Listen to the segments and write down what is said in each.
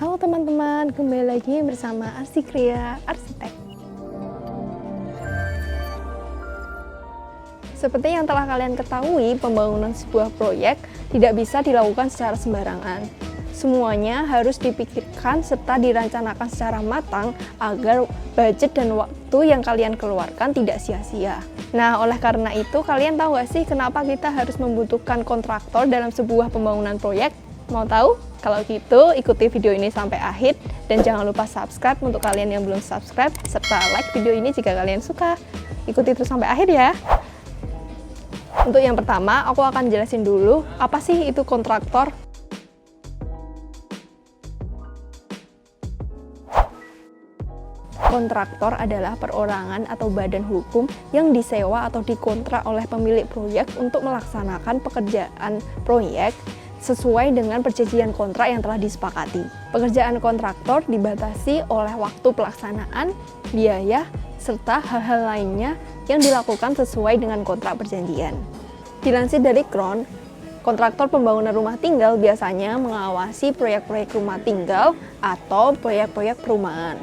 Halo teman-teman, kembali lagi bersama Arsikria Arsitek. Seperti yang telah kalian ketahui, pembangunan sebuah proyek tidak bisa dilakukan secara sembarangan. Semuanya harus dipikirkan serta direncanakan secara matang agar budget dan waktu yang kalian keluarkan tidak sia-sia. Nah, oleh karena itu, kalian tahu gak sih kenapa kita harus membutuhkan kontraktor dalam sebuah pembangunan proyek? Mau tahu? Kalau gitu, ikuti video ini sampai akhir dan jangan lupa subscribe untuk kalian yang belum subscribe, serta like video ini jika kalian suka. Ikuti terus sampai akhir ya. Untuk yang pertama, aku akan jelasin dulu apa sih itu kontraktor. Kontraktor adalah perorangan atau badan hukum yang disewa atau dikontrak oleh pemilik proyek untuk melaksanakan pekerjaan proyek sesuai dengan perjanjian kontrak yang telah disepakati. Pekerjaan kontraktor dibatasi oleh waktu pelaksanaan, biaya, serta hal-hal lainnya yang dilakukan sesuai dengan kontrak perjanjian. Dilansir dari Crown, kontraktor pembangunan rumah tinggal biasanya mengawasi proyek-proyek rumah tinggal atau proyek-proyek perumahan.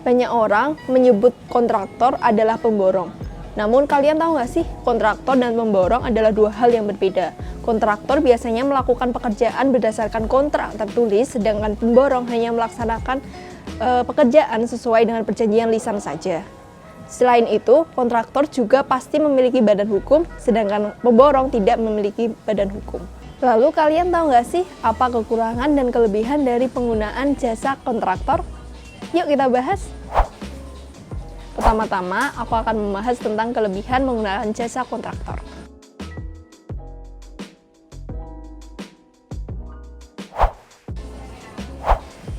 Banyak orang menyebut kontraktor adalah pemborong. Namun kalian tahu nggak sih, kontraktor dan pemborong adalah dua hal yang berbeda. Kontraktor biasanya melakukan pekerjaan berdasarkan kontrak tertulis, sedangkan pemborong hanya melaksanakan pekerjaan sesuai dengan perjanjian lisan saja. Selain itu, kontraktor juga pasti memiliki badan hukum, sedangkan pemborong tidak memiliki badan hukum. Lalu kalian tahu nggak sih apa kekurangan dan kelebihan dari penggunaan jasa kontraktor? Yuk kita bahas. Pertama-tama, aku akan membahas tentang kelebihan menggunakan jasa kontraktor.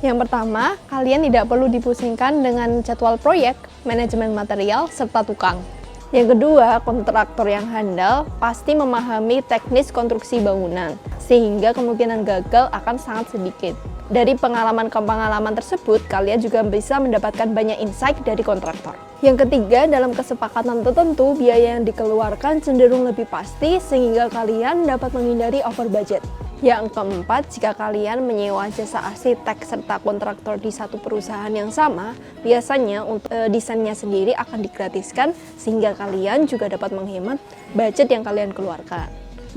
Yang pertama, kalian tidak perlu dipusingkan dengan jadwal proyek, manajemen material, serta tukang. Yang kedua, kontraktor yang handal pasti memahami teknis konstruksi bangunan, sehingga kemungkinan gagal akan sangat sedikit. Dari pengalaman ke pengalaman tersebut, kalian juga bisa mendapatkan banyak insight dari kontraktor. Yang ketiga, dalam kesepakatan tertentu, biaya yang dikeluarkan cenderung lebih pasti sehingga kalian dapat menghindari over budget. Yang keempat, jika kalian menyewa jasa arsitek serta kontraktor di satu perusahaan yang sama, biasanya untuk desainnya sendiri akan digratiskan sehingga kalian juga dapat menghemat budget yang kalian keluarkan.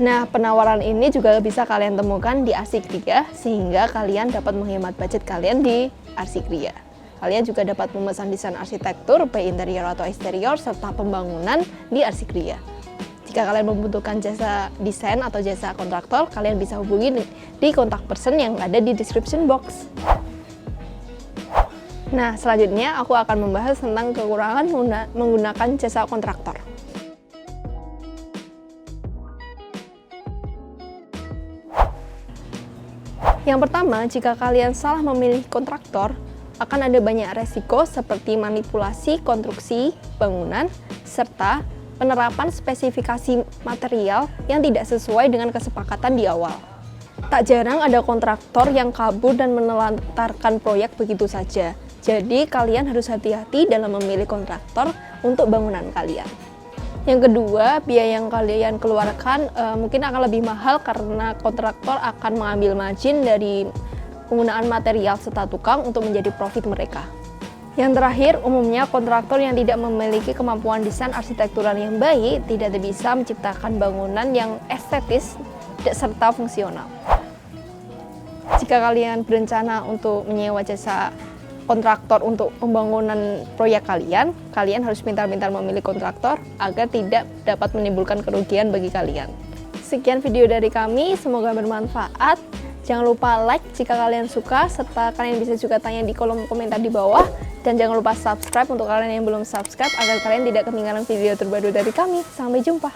Nah, penawaran ini juga bisa kalian temukan di Arsikria sehingga kalian dapat menghemat budget kalian di Arsikria. Kalian juga dapat memesan desain arsitektur, baik interior atau eksterior, serta pembangunan di Arsikria. Jika kalian membutuhkan jasa desain atau jasa kontraktor, kalian bisa hubungi di kontak person yang ada di description box. Nah, selanjutnya aku akan membahas tentang kekurangan menggunakan jasa kontraktor. Yang pertama, jika kalian salah memilih kontraktor, akan ada banyak resiko seperti manipulasi konstruksi bangunan, serta penerapan spesifikasi material yang tidak sesuai dengan kesepakatan di awal. Tak jarang ada kontraktor yang kabur dan menelantarkan proyek begitu saja. Jadi, kalian harus hati-hati dalam memilih kontraktor untuk bangunan kalian. Yang kedua, biaya yang kalian keluarkan mungkin akan lebih mahal karena kontraktor akan mengambil margin dari penggunaan material serta tukang untuk menjadi profit mereka. Yang terakhir, umumnya kontraktor yang tidak memiliki kemampuan desain arsitektural yang baik tidak bisa menciptakan bangunan yang estetis serta fungsional. Jika kalian berencana untuk menyewa jasa kontraktor untuk pembangunan proyek kalian harus pintar-pintar memilih kontraktor agar tidak dapat menimbulkan kerugian bagi kalian. Sekian video dari kami, semoga bermanfaat. Jangan lupa like jika kalian suka, serta kalian bisa juga tanya di kolom komentar di bawah. Dan jangan lupa subscribe untuk kalian yang belum subscribe agar kalian tidak ketinggalan video terbaru dari kami. Sampai jumpa!